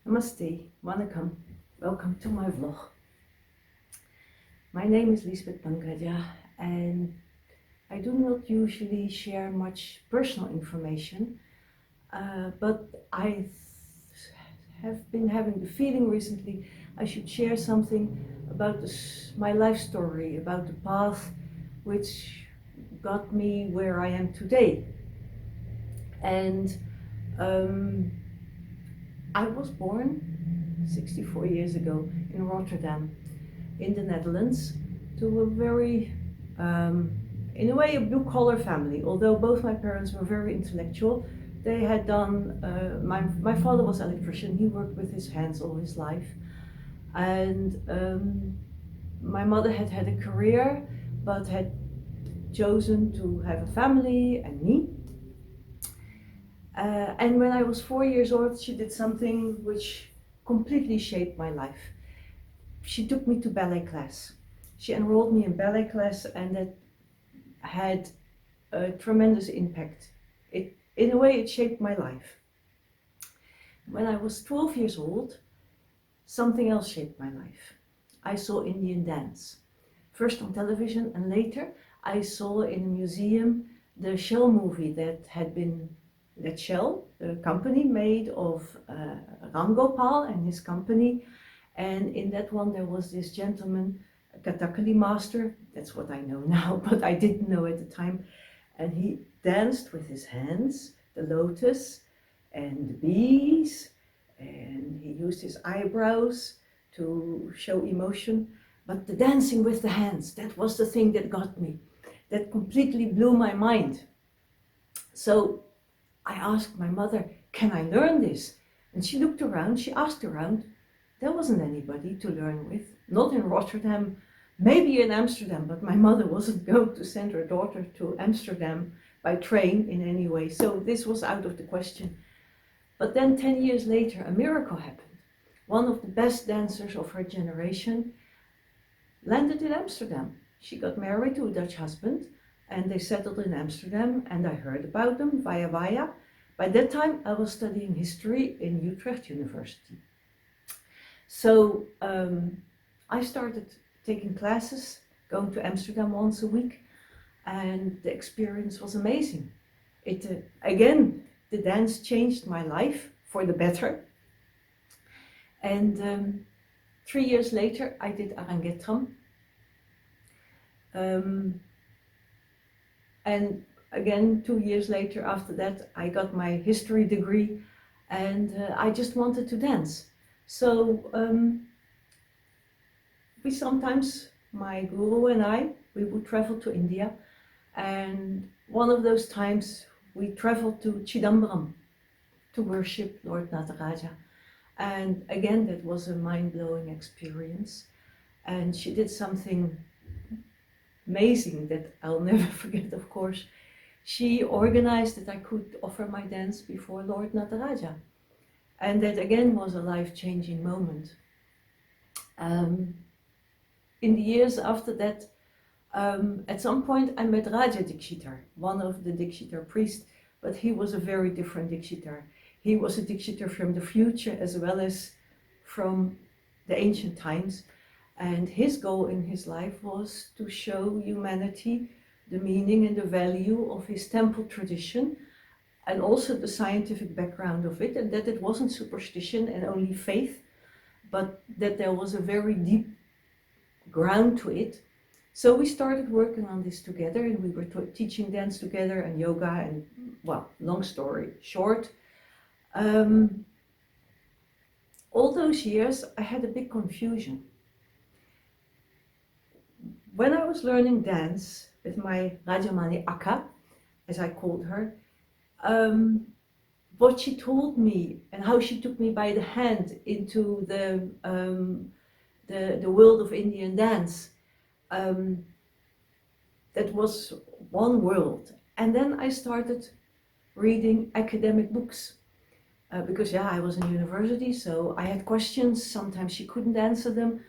Namaste, Vanakkam, welcome to my vlog. My name is Liesbeth Pankaja and I do not usually share much personal information, but I have been having the feeling recently I should share something about my life story, about the path which got me where I am today. And I was born 64 years ago in Rotterdam, in the Netherlands, to a very, in a way, a blue-collar family. Although both my parents were very intellectual, they had done, my father was an electrician, he worked with his hands all his life. And my mother had had a career, but had chosen to have a family and me. And when I was 4 years old, she did something which completely shaped my life. She took me to ballet class. She enrolled me in ballet class, and that had a tremendous impact. In a way, it shaped my life. When I was 12 years old, something else shaped my life. I saw Indian dance. First on television, and later I saw in a museum the Shell movie that Shell, the company made of Ram Gopal and his company. And in that one there was this gentleman, a Kathakali master, that's what I know now, but I didn't know at the time. And he danced with his hands, the lotus and the bees, and he used his eyebrows to show emotion. But the dancing with the hands, that was the thing that got me. That completely blew my mind. So I asked my mother, can I learn this? And she looked around, she asked around. There wasn't anybody to learn with, not in Rotterdam, maybe in Amsterdam, but my mother wasn't going to send her daughter to Amsterdam by train in any way. So this was out of the question. But then 10 years later, a miracle happened. One of the best dancers of her generation landed in Amsterdam. She got married to a Dutch husband, and they settled in Amsterdam, and I heard about them via. By that time, I was studying history in Utrecht University. So I started taking classes, going to Amsterdam once a week, and the experience was amazing. Again, the dance changed my life for the better. And 3 years later, I did Arangetram. And again, 2 years later after that, I got my history degree, and I just wanted to dance. So we sometimes, my guru and I, we would travel to India, and one of those times we traveled to Chidambaram to worship Lord Nataraja. And again, that was a mind-blowing experience. And she did something amazing that I'll never forget, of course. She organized that I could offer my dance before Lord Nataraja. And that again was a life-changing moment. In the years after that, at some point I met Raja Dikshitar, one of the Dikshitar priests, but he was a very different Dikshitar. He was a Dikshitar from the future as well as from the ancient times. And his goal in his life was to show humanity the meaning and the value of his temple tradition, and also the scientific background of it, and that it wasn't superstition and only faith, but that there was a very deep ground to it. So we started working on this together, and we were teaching dance together and yoga, and well, long story short, all those years I had a big confusion. When I was learning dance with my Rajamani Akka, as I called her, what she told me and how she took me by the hand into the world of Indian dance, that was one world. And then I started reading academic books because I was in university, so I had questions. Sometimes she couldn't answer them.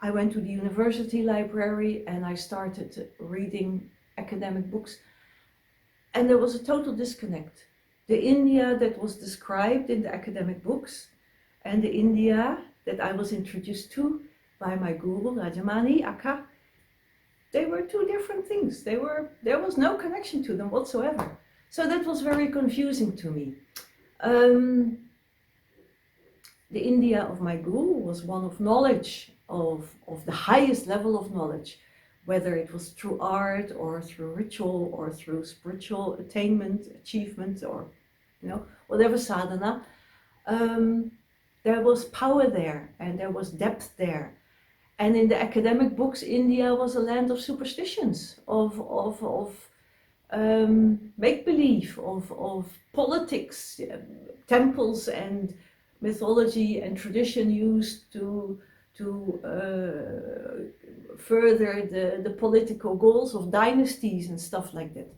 I went to the university library and I started reading academic books, and there was a total disconnect. The India that was described in the academic books and the India that I was introduced to by my guru, Rajamani Akka, they were two different things. There was no connection to them whatsoever. So that was very confusing to me. The India of my guru was one of knowledge, of the highest level of knowledge, whether it was through art or through ritual or through spiritual attainment, achievement, or whatever sadhana. There was power there and there was depth there. And in the academic books, India was a land of superstitions, of make-believe, of politics, temples and mythology and tradition used to further the political goals of dynasties and stuff like that.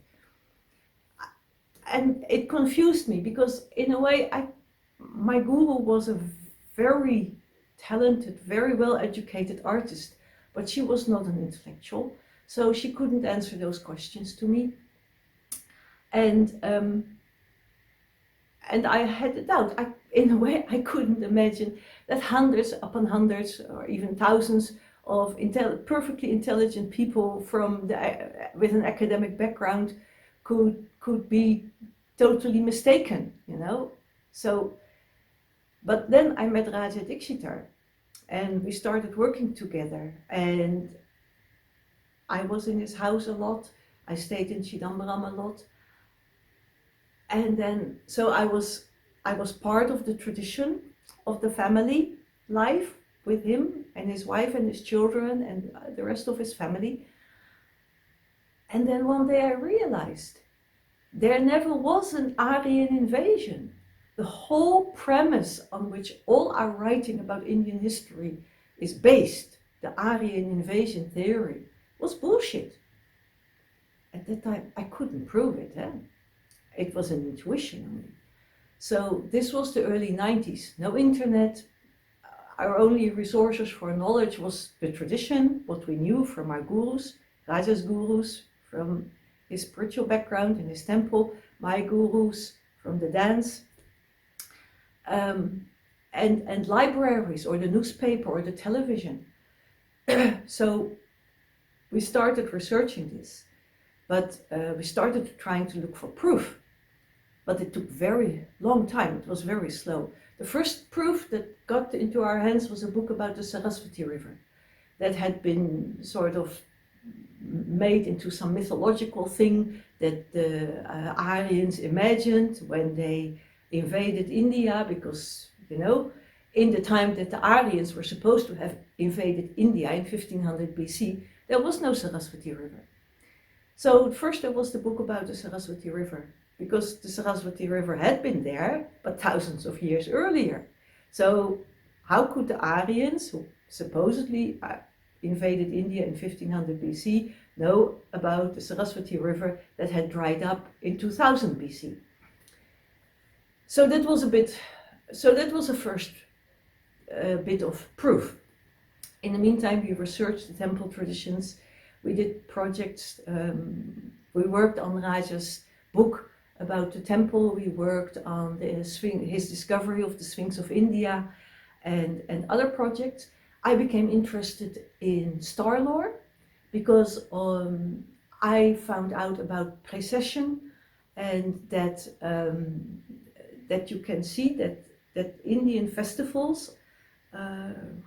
And it confused me because in a way my guru was a very talented, very well educated artist, but she was not an intellectual, so she couldn't answer those questions to me. And I had a doubt. In a way, I couldn't imagine that hundreds upon hundreds or even thousands of perfectly intelligent people with an academic background could be totally mistaken, So, but then I met Raja Dikshitar and we started working together, and I was in his house a lot. I stayed in Chidambaram a lot. And then, so I was part of the tradition of the family life with him and his wife and his children and the rest of his family. And then one day I realized there never was an Aryan invasion. The whole premise on which all our writing about Indian history is based, the Aryan invasion theory, was bullshit. At that time, I couldn't prove it. It was an intuition only. So this was the early 90s. No internet. Our only resources for knowledge was the tradition, what we knew from our gurus, Raja's gurus, from his spiritual background in his temple, my gurus from the dance, and libraries or the newspaper or the television. So we started researching this, but we started trying to look for proof. But it took very long time. It was very slow. The first proof that got into our hands was a book about the Saraswati River that had been sort of made into some mythological thing that the Aryans imagined when they invaded India, because, in the time that the Aryans were supposed to have invaded India in 1500 BC, there was no Saraswati River. So first there was the book about the Saraswati River, because the Saraswati River had been there, but thousands of years earlier. So how could the Aryans, who supposedly invaded India in 1500 BC, know about the Saraswati River that had dried up in 2000 BC? So that was a first bit of proof. In the meantime, we researched the temple traditions. We did projects. We worked on Raja's book about the temple. We worked on his discovery of the Sphinx of India, and other projects. I became interested in starlore because I found out about precession, and that you can see that Indian festivals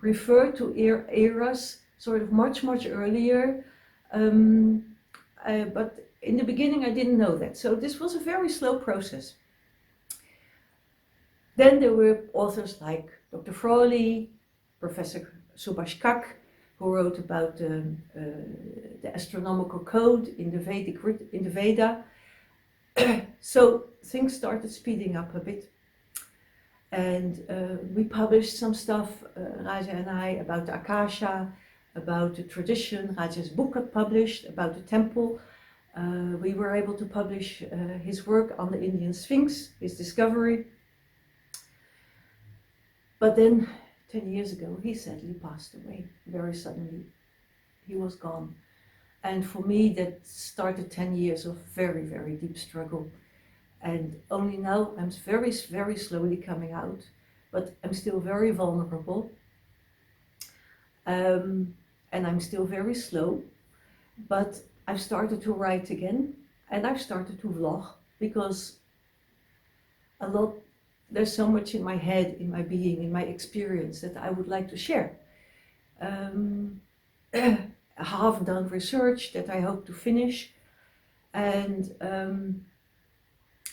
refer to eras sort of much earlier. But in the beginning I didn't know that. So this was a very slow process. Then there were authors like Dr. Frawley, Professor Subhash Kak, who wrote about the astronomical code in the Veda. So things started speeding up a bit. And we published some stuff, Raja and I, about the Akasha, about the tradition. Raja's book got published about the temple. We were able to publish his work on the Indian Sphinx, his discovery. But then 10 years ago, he sadly passed away very suddenly. He was gone. And for me, that started 10 years of very, very deep struggle. And only now I'm very, very slowly coming out. but I'm still very vulnerable. And I'm still very slow, but I've started to write again, and I've started to vlog, because there's so much in my head, in my being, in my experience that I would like to share. Half-done research that I hope to finish, and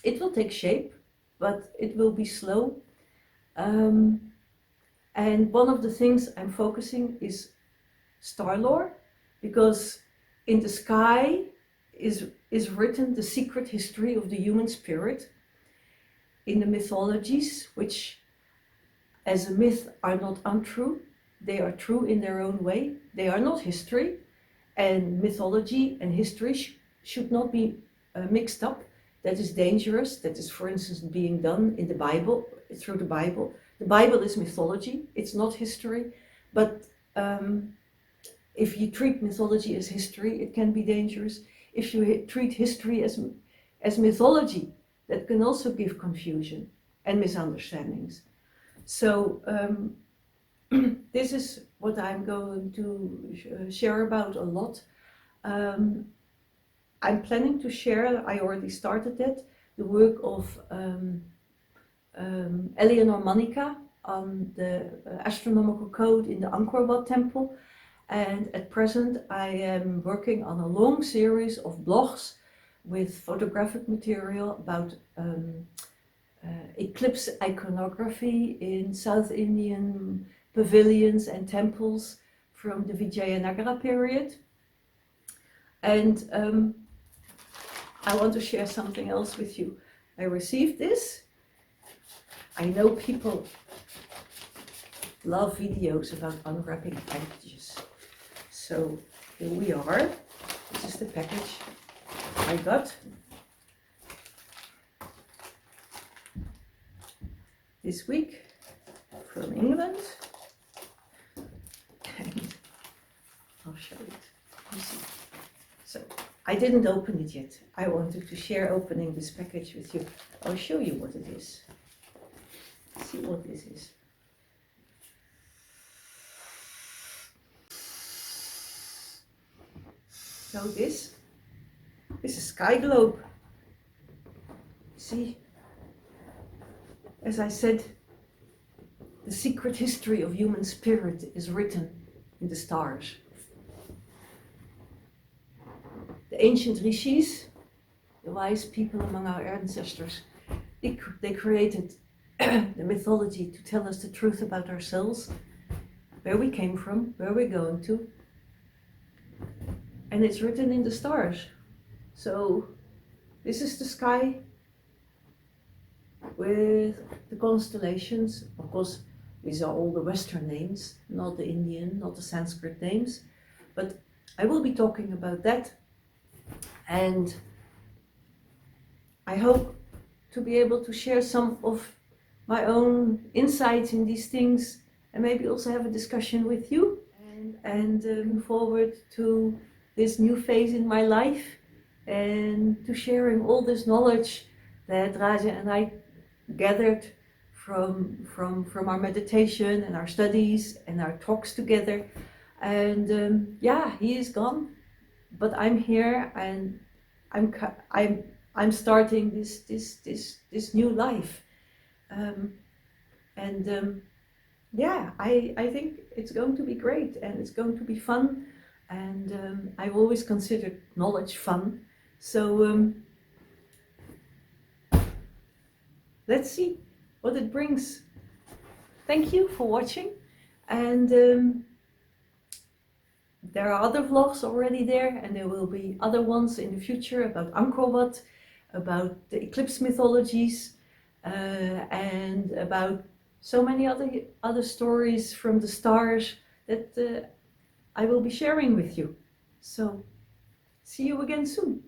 it will take shape, but it will be slow. And one of the things I'm focusing is starlore, because in the sky is written the secret history of the human spirit. In the mythologies, which as a myth are not untrue, they are true in their own way. They are not history, and mythology and history should not be mixed up. That is dangerous. That is, for instance, being done in the Bible, through the Bible. The Bible is mythology, it's not history, but if you treat mythology as history, it can be dangerous. If you treat history as mythology, that can also give confusion and misunderstandings. So this is what I'm going to share about a lot. I'm planning to share, I already started that, the work of Eleanor Manica on the astronomical code in the Angkor Wat temple. And at present I am working on a long series of blogs with photographic material about eclipse iconography in South Indian pavilions and temples from the Vijayanagara period. And I want to share something else with you. I received this. I know people love videos about unwrapping packages. So here we are. This is the package I got. This week from England. And I'll show it. You see. So I didn't open it yet. I wanted to share opening this package with you. I'll show you what it is. See what this is. So this is a sky globe. See, as I said, the secret history of human spirit is written in the stars. The ancient rishis, the wise people among our ancestors, they created the mythology to tell us the truth about ourselves, where we came from, where we're going to. And it's written in the stars. So this is the sky with the constellations. Of course, these are all the Western names, not the Indian, not the Sanskrit names. But I will be talking about that. And I hope to be able to share some of my own insights in these things, and maybe also have a discussion with you. And looking forward to this new phase in my life, and to sharing all this knowledge that Raja and I gathered from our meditation and our studies and our talks together. And yeah, he is gone, but I'm here, and I'm starting this new life. Yeah, I think it's going to be great, and it's going to be fun. And I've always considered knowledge fun. So let's see what it brings. Thank you for watching. And there are other vlogs already there, and there will be other ones in the future about Angkor Wat, about the eclipse mythologies, and about so many other stories from the stars that I will be sharing with you. So see you again soon.